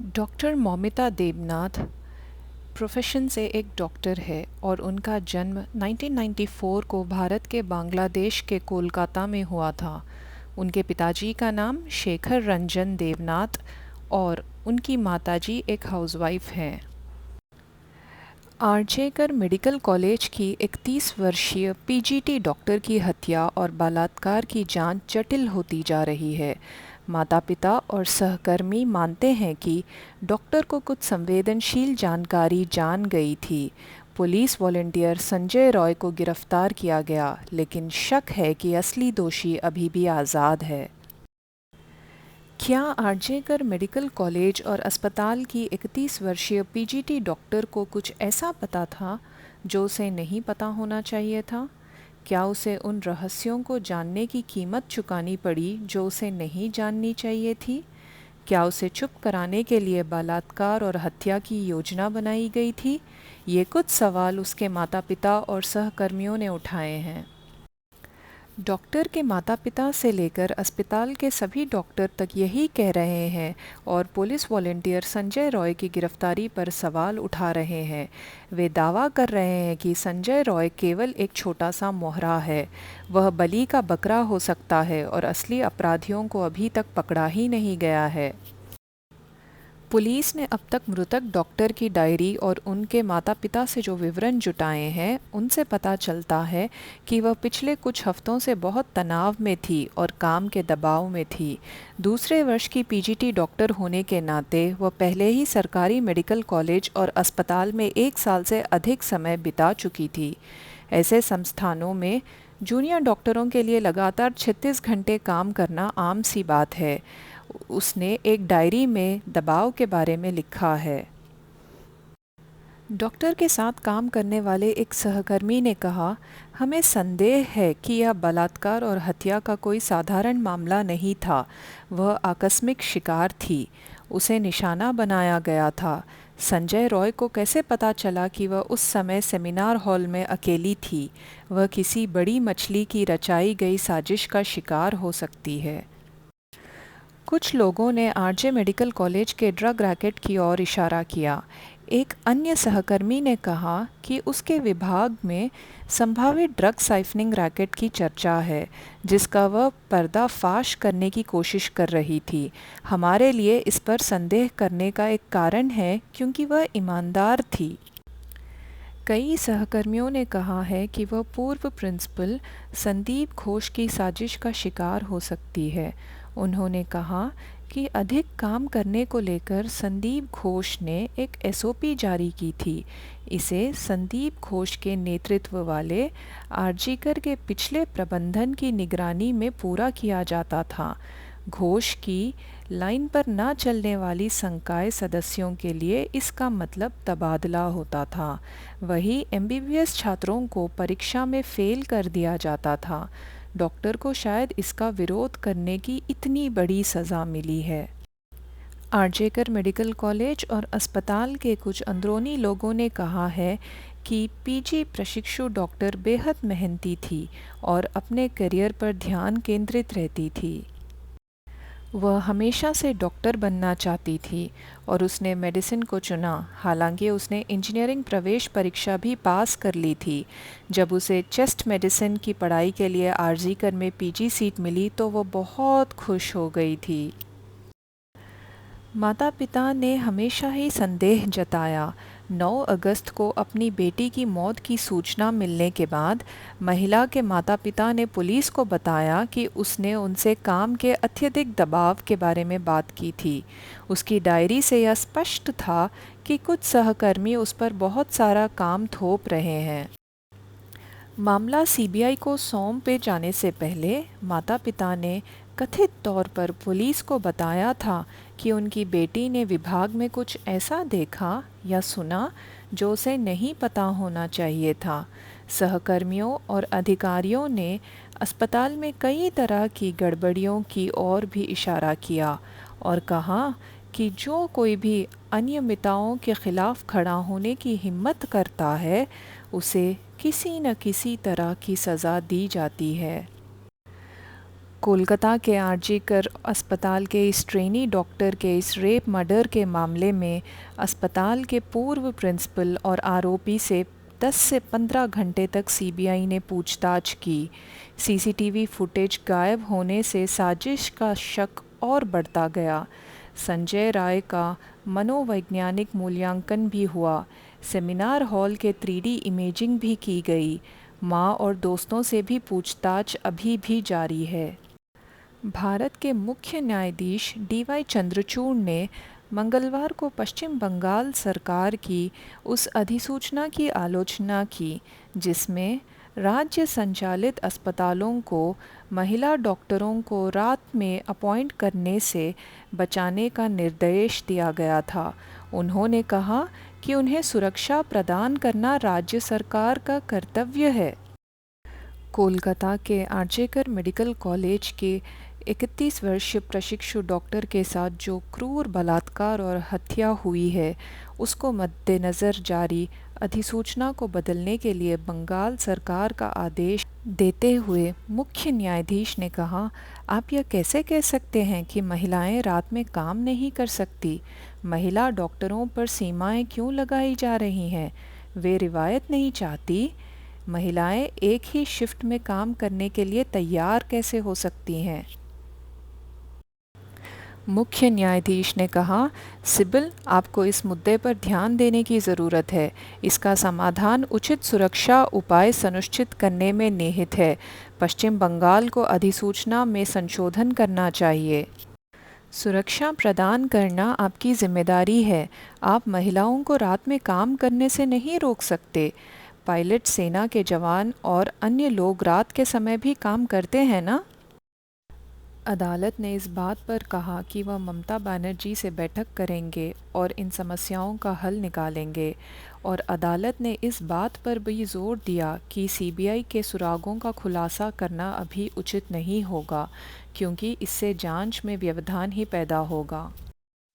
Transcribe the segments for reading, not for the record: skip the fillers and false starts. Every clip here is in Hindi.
डॉक्टर मौमिता देबनाथ प्रोफेशन से एक डॉक्टर है और उनका जन्म 1994 को भारत के बांग्लादेश के कोलकाता में हुआ था। उनके पिताजी का नाम शेखर रंजन देवनाथ और उनकी माताजी एक हाउसवाइफ हैं। आरजेकर मेडिकल कॉलेज की 31 वर्षीय पीजीटी डॉक्टर की हत्या और बलात्कार की जांच जटिल होती जा रही है। माता-पिता और सहकर्मी मानते हैं कि डॉक्टर को कुछ संवेदनशील जानकारी जान गई थी। पुलिस वॉलंटियर संजय रॉय को गिरफ्तार किया गया, लेकिन शक है कि असली दोषी अभी भी आज़ाद है। क्या आरजेकर मेडिकल कॉलेज और अस्पताल की 31 वर्षीय पीजीटी डॉक्टर को कुछ ऐसा पता था जो उसे नहीं पता होना चाहिए था? क्या उसे उन रहस्यों को जानने की कीमत चुकानी पड़ी जो उसे नहीं जाननी चाहिए थी? क्या उसे चुप कराने के लिए बलात्कार और हत्या की योजना बनाई गई थी? ये कुछ सवाल उसके माता-पिता और सहकर्मियों ने उठाए हैं। डॉक्टर के माता-पिता से लेकर अस्पताल के सभी डॉक्टर तक यही कह रहे हैं और पुलिस वॉलंटियर संजय रॉय की गिरफ्तारी पर सवाल उठा रहे हैं। वे दावा कर रहे हैं कि संजय रॉय केवल एक छोटा सा मोहरा है। वह बलि का बकरा हो सकता है और असली अपराधियों को अभी तक पकड़ा ही नहीं गया है। पुलिस ने अब तक मृतक डॉक्टर की डायरी और उनके माता-पिता से जो विवरण जुटाए हैं, उनसे पता चलता है कि वह पिछले कुछ हफ्तों से बहुत तनाव में थी और काम के दबाव में थी। दूसरे वर्ष की पीजीटी डॉक्टर होने के नाते वह पहले ही सरकारी मेडिकल कॉलेज और अस्पताल में 1 साल से अधिक समय बिता चुकी थी। ऐसे संस्थानों में जूनियर डॉक्टरों के लिए लगातार 36 घंटे काम करना आम सी बात है। उसने एक डायरी में दबाव के बारे में लिखा है। डॉक्टर के साथ काम करने वाले एक सहकर्मी ने कहा, हमें संदेह है कि यह बलात्कार और हत्या का कोई साधारण मामला नहीं था। वह आकस्मिक शिकार थी। उसे निशाना बनाया गया था। संजय रॉय को कैसे पता चला कि वह उस समय सेमिनार हॉल में अकेली थी? वह किसी बड़ी मछली की रचाई गई साजिश का शिकार हो सकती है। कुछ लोगों ने आरजे मेडिकल कॉलेज के ड्रग रैकेट की ओर इशारा किया। एक अन्य सहकर्मी ने कहा कि उसके विभाग में संभावित ड्रग साइफनिंग रैकेट की चर्चा है, जिसका वह पर्दाफाश करने की कोशिश कर रही थी। हमारे लिए इस पर संदेह करने का एक कारण है क्योंकि वह ईमानदार थी। कई सहकर्मियों ने कहा है कि वह पूर्व प्रिंसिपल संदीप घोष की साजिश का शिकार हो सकती है। उन्होंने कहा कि अधिक काम करने को लेकर संदीप घोष ने एक एसओपी जारी की थी। इसे संदीप घोष के नेतृत्व वाले आरजीकर के पिछले प्रबंधन की निगरानी में पूरा किया जाता था। घोष की लाइन पर ना चलने वाली संकाय सदस्यों के लिए इसका मतलब तबादला होता था। वही एमबीबीएस छात्रों को परीक्षा में फेल कर दिया जाता था। डॉक्टर को शायद इसका विरोध करने की इतनी बड़ी सज़ा मिली है। आरजेकर मेडिकल कॉलेज और अस्पताल के कुछ अंदरूनी लोगों ने कहा है कि पीजी प्रशिक्षु डॉक्टर बेहद मेहनती थी और अपने करियर पर ध्यान केंद्रित रहती थी। वह हमेशा से डॉक्टर बनना चाहती थी और उसने मेडिसिन को चुना। हालांकि उसने इंजीनियरिंग प्रवेश परीक्षा भी पास कर ली थी। जब उसे चेस्ट मेडिसिन की पढ़ाई के लिए आरजीकर में पीजी सीट मिली तो वो बहुत खुश हो गई थी। माता-पिता ने हमेशा ही संदेह जताया। 9 अगस्त को अपनी बेटी की मौत की सूचना मिलने के बाद महिला के माता-पिता ने पुलिस को बताया कि उसने उनसे काम के अत्यधिक दबाव के बारे में बात की थी। उसकी डायरी से यह स्पष्ट था कि कुछ सहकर्मी उस पर बहुत सारा काम थोप रहे हैं। मामला सीबीआई को सौंपे जाने से पहले माता-पिता ने कथित तौर पर पुलिस को बताया था कि उनकी बेटी ने विभाग में कुछ ऐसा देखा या सुना जो उसे नहीं पता होना चाहिए था। सहकर्मियों और अधिकारियों ने अस्पताल में कई तरह की गड़बड़ियों की ओर भी इशारा किया और कहा कि जो कोई भी अनियमितताओं के खिलाफ खड़ा होने की हिम्मत करता है, उसे किसी न किसी तरह की सज़ा दी जाती है। कोलकाता के आरजी कर अस्पताल के इस ट्रेनी डॉक्टर के इस रेप मर्डर के मामले में अस्पताल के पूर्व प्रिंसिपल और आरोपी से 10 से 15 घंटे तक सीबीआई ने पूछताछ की। सीसीटीवी फुटेज गायब होने से साजिश का शक और बढ़ता गया। संजय राय का मनोवैज्ञानिक मूल्यांकन भी हुआ। सेमिनार हॉल के 3D इमेजिंग भी की गई। मां और दोस्तों से भी पूछताछ अभी भी जारी है। भारत के मुख्य न्यायाधीश डीवाई चंद्रचूड़ ने मंगलवार को पश्चिम बंगाल सरकार की उस अधिसूचना की आलोचना की जिसमें राज्य संचालित अस्पतालों को महिला डॉक्टरों को रात में अपॉइंट करने से बचाने का निर्देश दिया गया था। उन्होंने कहा कि उन्हें सुरक्षा प्रदान करना राज्य सरकार का कर्तव्य है। कोलकाता के आरजेकर मेडिकल कॉलेज के 31 वर्षीय प्रशिक्षु डॉक्टर के साथ जो क्रूर बलात्कार और हत्या हुई है उसको मद्देनज़र जारी अधिसूचना को बदलने के लिए बंगाल सरकार का आदेश देते हुए मुख्य न्यायाधीश ने कहा, आप यह कैसे कह सकते हैं कि महिलाएं रात में काम नहीं कर सकती? महिला डॉक्टरों पर सीमाएं क्यों लगाई जा रही हैं? वे रिवायत नहीं चाहती? महिलाएं एक ही शिफ्ट में काम करने के लिए तैयार कैसे हो सकती हैं? मुख्य न्यायाधीश ने कहा, सिबिल, आपको इस मुद्दे पर ध्यान देने की ज़रूरत है। इसका समाधान उचित सुरक्षा उपाय सुनिश्चित करने में निहित है। पश्चिम बंगाल को अधिसूचना में संशोधन करना चाहिए। सुरक्षा प्रदान करना आपकी जिम्मेदारी है। आप महिलाओं को रात में काम करने से नहीं रोक सकते। पायलट, सेना के जवान और अन्य लोग रात के समय भी काम करते हैं ना? अदालत ने इस बात पर कहा कि वह ममता बनर्जी से बैठक करेंगे और इन समस्याओं का हल निकालेंगे और अदालत ने इस बात पर भी जोर दिया कि सीबीआई के सुरागों का खुलासा करना अभी उचित नहीं होगा क्योंकि इससे जांच में व्यवधान ही पैदा होगा।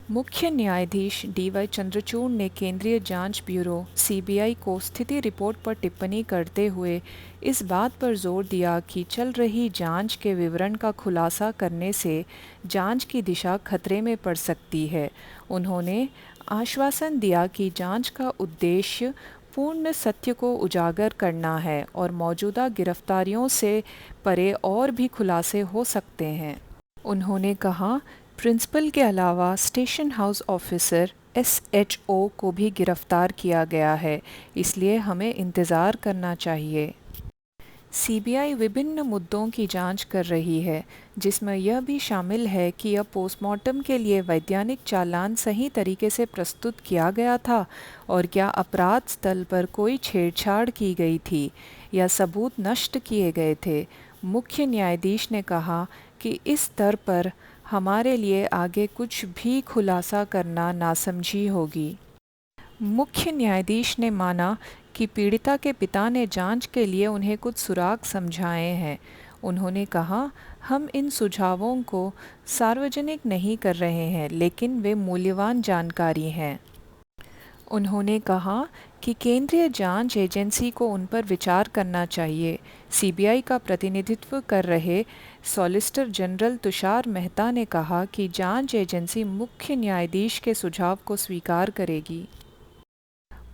मुख्य न्यायाधीश डीवाई चंद्रचूड़ ने केंद्रीय जांच ब्यूरो सीबीआई को स्थिति रिपोर्ट पर टिप्पणी करते हुए इस बात पर जोर दिया कि चल रही जांच के विवरण का खुलासा करने से जांच की दिशा खतरे में पड़ सकती है। उन्होंने आश्वासन दिया कि जांच का उद्देश्य पूर्ण सत्य को उजागर करना है और मौजूदा गिरफ्तारियों से परे और भी खुलासे हो सकते हैं। उन्होंने कहा, प्रिंसिपल के अलावा स्टेशन हाउस ऑफिसर एसएचओ को भी गिरफ्तार किया गया है, इसलिए हमें इंतज़ार करना चाहिए। सीबीआई विभिन्न मुद्दों की जांच कर रही है जिसमें यह भी शामिल है कि यह पोस्टमार्टम के लिए वैज्ञानिक चालान सही तरीके से प्रस्तुत किया गया था और क्या अपराध स्थल पर कोई छेड़छाड़ की गई थी या सबूत नष्ट किए गए थे। मुख्य न्यायाधीश ने कहा कि इस स्तर पर हमारे लिए आगे कुछ भी खुलासा करना नासमझी होगी। मुख्य न्यायाधीश ने माना कि पीड़िता के पिता ने जांच के लिए उन्हें कुछ सुराग समझाए हैं। उन्होंने कहा, हम इन सुझावों को सार्वजनिक नहीं कर रहे हैं लेकिन वे मूल्यवान जानकारी हैं। उन्होंने कहा कि केंद्रीय जांच एजेंसी को उन पर विचार करना चाहिए। सीबीआई का प्रतिनिधित्व कर रहे सॉलिसिटर जनरल तुषार मेहता ने कहा कि जांच एजेंसी मुख्य न्यायाधीश के सुझाव को स्वीकार करेगी।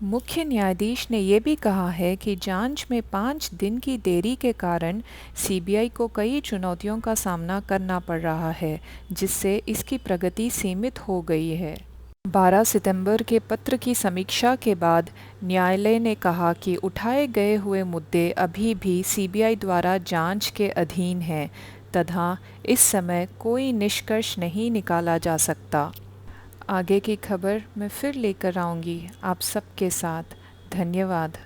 मुख्य न्यायाधीश ने ये भी कहा है कि जांच में 5 दिन की देरी के कारण सीबीआई को कई चुनौतियों का सामना करना पड़ रहा है जिससे इसकी प्रगति सीमित हो गई है। 12 सितंबर के पत्र की समीक्षा के बाद न्यायालय ने कहा कि उठाए गए हुए मुद्दे अभी भी सीबीआई द्वारा जांच के अधीन हैं तथा इस समय कोई निष्कर्ष नहीं निकाला जा सकता। आगे की खबर मैं फिर लेकर आऊँगी आप सबके साथ। धन्यवाद।